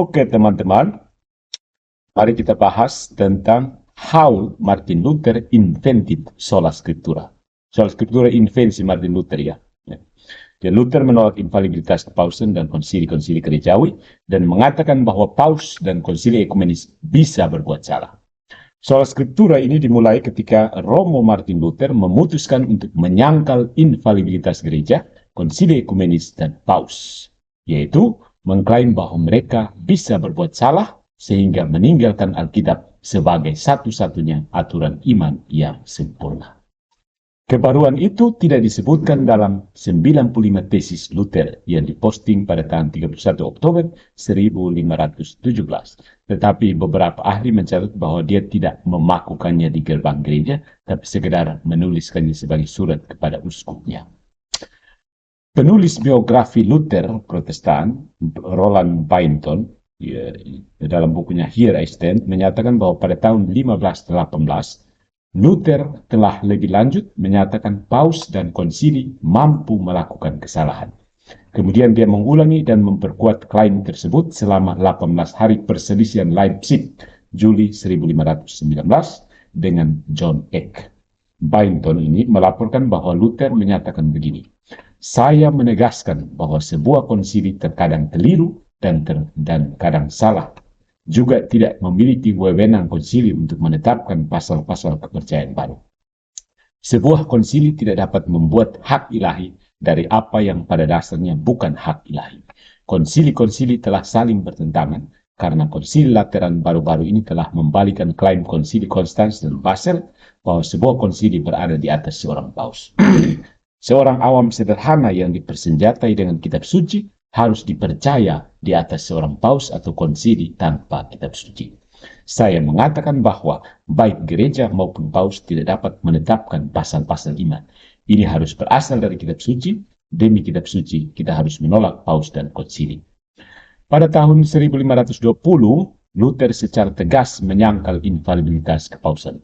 Oke teman-teman, mari kita bahas tentang how Martin Luther invented sola scriptura. Sola scriptura invensi Martin Luther ya. Dan Luther menolak infalibilitas kepausan dan konsili-konsili gerejawi dan mengatakan bahwa paus dan konsili ekumenis bisa berbuat salah. Sola scriptura ini dimulai ketika Romo Martin Luther memutuskan untuk menyangkal infalibilitas gereja, konsili ekumenis dan paus, yaitu mengklaim bahwa mereka bisa berbuat salah sehingga meninggalkan Alkitab sebagai satu-satunya aturan iman yang sempurna. Kebaruan itu tidak disebutkan dalam 95 tesis Luther yang diposting pada tanggal 31 Oktober 1517. Tetapi beberapa ahli mencatat bahwa dia tidak memakukannya di gerbang gereja, tapi sekedar menuliskannya sebagai surat kepada uskupnya. Penulis biografi Luther Protestan, Roland Bainton, dalam bukunya Here I Stand, menyatakan bahwa pada tahun 1518, Luther telah lebih lanjut menyatakan paus dan konsili mampu melakukan kesalahan. Kemudian dia mengulangi dan memperkuat klaim tersebut selama 18 hari perselisihan Leipzig, Juli 1519, dengan John Eck. Bainton ini melaporkan bahwa Luther menyatakan begini, "Saya menegaskan bahwa sebuah konsili terkadang keliru dan kadang salah, juga tidak memiliki wewenang konsili untuk menetapkan pasal-pasal kepercayaan baru. Sebuah konsili tidak dapat membuat hak ilahi dari apa yang pada dasarnya bukan hak ilahi. Konsili-konsili telah saling bertentangan, karena konsili Lateran baru-baru ini telah membalikan klaim konsili Konstans dan Basel bahwa sebuah konsili berada di atas seorang paus. Seorang awam sederhana yang dipersenjatai dengan kitab suci harus dipercaya di atas seorang paus atau konsili tanpa kitab suci. Saya mengatakan bahwa baik gereja maupun paus tidak dapat menetapkan pasal-pasal iman. Ini harus berasal dari kitab suci. Demi kitab suci, kita harus menolak paus dan konsili." Pada tahun 1520, Luther secara tegas menyangkal infalibilitas kepausan.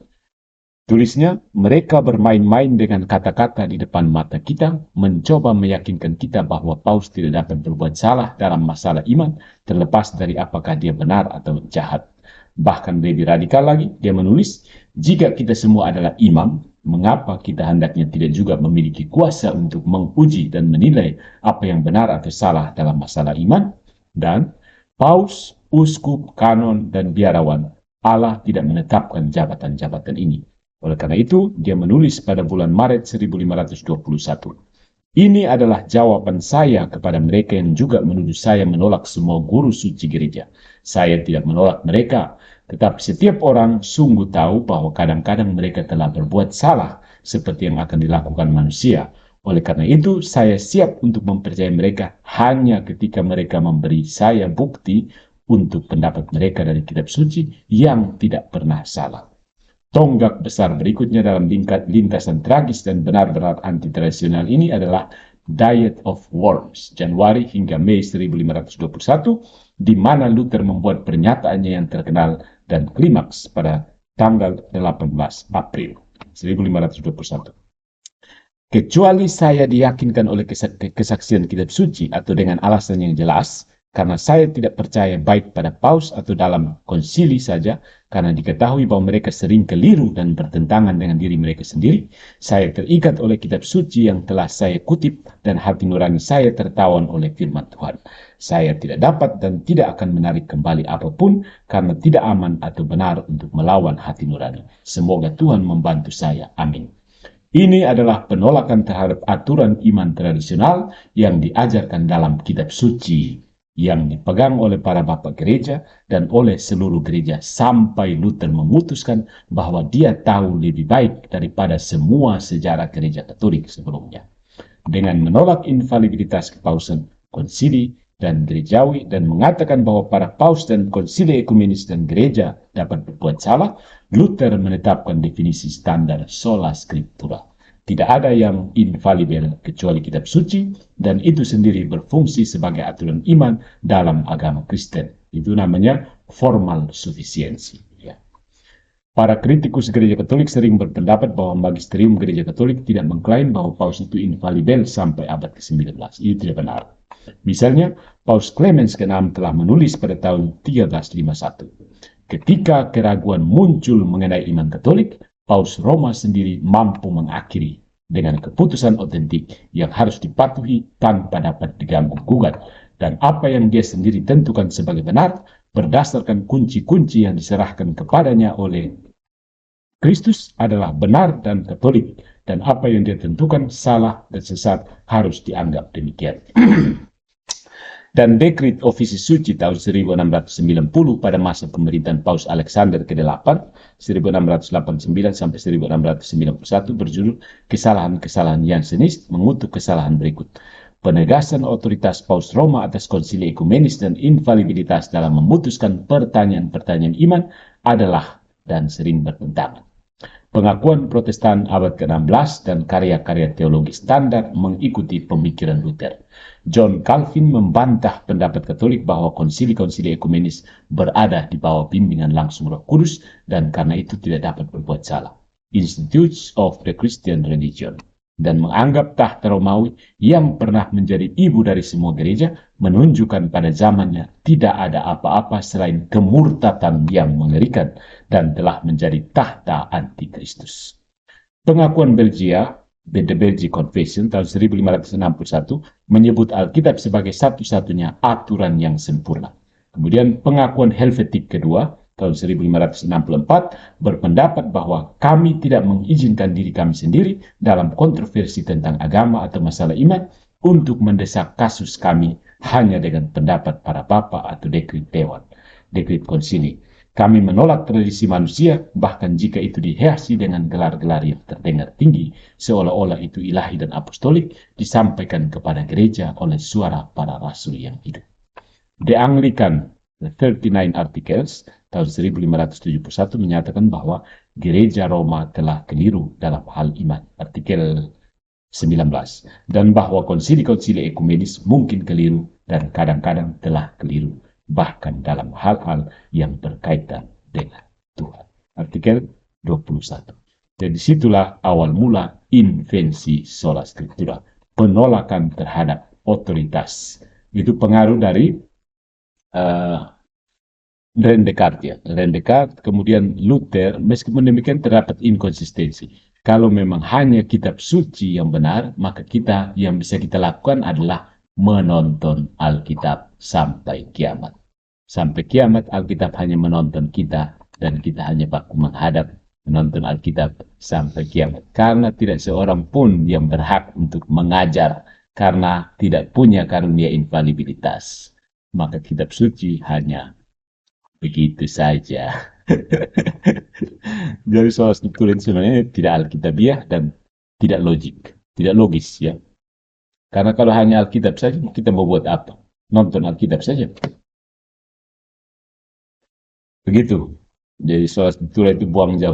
Tulisnya, "Mereka bermain-main dengan kata-kata di depan mata kita, mencoba meyakinkan kita bahwa paus tidak dapat berbuat salah dalam masalah iman, terlepas dari apakah dia benar atau jahat." Bahkan lebih radikal lagi, dia menulis, "Jika kita semua adalah imam, mengapa kita hendaknya tidak juga memiliki kuasa untuk menguji dan menilai apa yang benar atau salah dalam masalah iman? Dan paus, uskup, kanon, dan biarawan, Allah tidak menetapkan jabatan-jabatan ini. Oleh karena itu, dia menulis pada bulan Maret 1521, ini adalah jawaban saya kepada mereka yang juga menuduh saya menolak semua guru suci gereja. Saya tidak menolak mereka, tetapi setiap orang sungguh tahu bahwa kadang-kadang mereka telah berbuat salah, seperti yang akan dilakukan manusia. Oleh karena itu, saya siap untuk mempercayai mereka hanya ketika mereka memberi saya bukti untuk pendapat mereka dari kitab suci yang tidak pernah salah." Tonggak besar berikutnya dalam lintasan tragis dan benar-benar anti-tradisional ini adalah Diet of Worms, Januari hingga Mei 1521, di mana Luther membuat pernyataannya yang terkenal dan klimaks pada tanggal 18 April 1521. "Kecuali saya diyakinkan oleh kesaksian kitab suci atau dengan alasan yang jelas, karena saya tidak percaya baik pada paus atau dalam konsili saja, karena diketahui bahwa mereka sering keliru dan bertentangan dengan diri mereka sendiri, saya terikat oleh kitab suci yang telah saya kutip dan hati nurani saya tertawan oleh firman Tuhan. Saya tidak dapat dan tidak akan menarik kembali apapun karena tidak aman atau benar untuk melawan hati nurani. Semoga Tuhan membantu saya. Amin." Ini adalah penolakan terhadap aturan iman tradisional yang diajarkan dalam kitab suci, yang dipegang oleh para bapak gereja dan oleh seluruh gereja sampai Luther memutuskan bahwa dia tahu lebih baik daripada semua sejarah gereja Katolik sebelumnya. Dengan menolak infalibilitas kepausan, konsili, dan gerejawi dan mengatakan bahwa para paus dan konsili ekumenis dan gereja dapat berbuat salah, Luther menetapkan definisi standar sola scriptura. Tidak ada yang infalibel kecuali kitab suci, dan itu sendiri berfungsi sebagai aturan iman dalam agama Kristen. Itu namanya formal sufficiency. Ya. Para kritikus gereja Katolik sering berpendapat bahwa magisterium gereja Katolik tidak mengklaim bahwa Paus itu infalibel sampai abad ke-19. Itu tidak benar. Misalnya, Paus Clemens ke-6 telah menulis pada tahun 1351. Ketika keraguan muncul mengenai iman Katolik, Paus Roma sendiri mampu mengakhiri dengan keputusan otentik yang harus dipatuhi tanpa dapat diganggu-gugat. Dan apa yang dia sendiri tentukan sebagai benar, berdasarkan kunci-kunci yang diserahkan kepadanya oleh Kristus adalah benar dan Katolik, dan apa yang dia tentukan salah dan sesat harus dianggap demikian. Dan Dekret Offici Suci tahun 1690 pada masa pemerintahan Paus Alexander ke-8, 1689 sampai 1691 berjudul Kesalahan-kesalahan Jansenis mengutuk kesalahan berikut. Penegasan otoritas Paus Roma atas konsili ekumenis dan infalibilitas dalam memutuskan pertanyaan-pertanyaan iman adalah dan sering bertentangan. Pengakuan Protestan abad ke-16 dan karya-karya teologi standar mengikuti pemikiran Luther. John Calvin membantah pendapat Katolik bahwa konsili-konsili ekumenis berada di bawah bimbingan langsung Roh Kudus dan karena itu tidak dapat berbuat salah. Institutes of the Christian Religion. Dan menganggap tahta Romawi yang pernah menjadi ibu dari semua gereja menunjukkan pada zamannya tidak ada apa-apa selain kemurtatan yang mengerikan dan telah menjadi tahta antikristus. Pengakuan Belgia, The Belgian Confession tahun 1561 menyebut Alkitab sebagai satu-satunya aturan yang sempurna. Kemudian pengakuan Helvetik kedua tahun 1564 berpendapat bahwa kami tidak mengizinkan diri kami sendiri dalam kontroversi tentang agama atau masalah iman untuk mendesak kasus kami hanya dengan pendapat para bapa atau dekret dewan, dekret konsili. Kami menolak tradisi manusia, bahkan jika itu dihiasi dengan gelar-gelar yang terdengar tinggi, seolah-olah itu ilahi dan apostolik, disampaikan kepada gereja oleh suara para rasul yang hidup. The Anglican 39 Articles tahun 1571 menyatakan bahwa gereja Roma telah keliru dalam hal iman, artikel 19, dan bahwa konsili-konsili ekumenis mungkin keliru dan kadang-kadang telah keliru, bahkan dalam hal-hal yang berkaitan dengan Tuhan. Artikel 21. Dan disitulah awal mula invensi sola scriptura, penolakan terhadap otoritas. Itu pengaruh dari René Descartes, ya. René Descartes, kemudian Luther. Meskipun demikian terdapat inkonsistensi. Kalau memang hanya kitab suci yang benar, maka kita yang bisa kita lakukan adalah menonton Alkitab sampai kiamat. Sampai kiamat Alkitab hanya menonton kita, dan kita hanya baku menghadap menonton Alkitab sampai kiamat. Karena tidak seorang pun yang berhak untuk mengajar, karena tidak punya karunia infalibilitas. Maka kitab suci hanya begitu saja. Jadi soal struktur ini sebenarnya tidak alkitabiah dan tidak logis ya. Karena kalau hanya Alkitab saja, kita mau buat apa? Nonton Alkitab saja. Begitu. Jadi soal struktur itu buang jauh.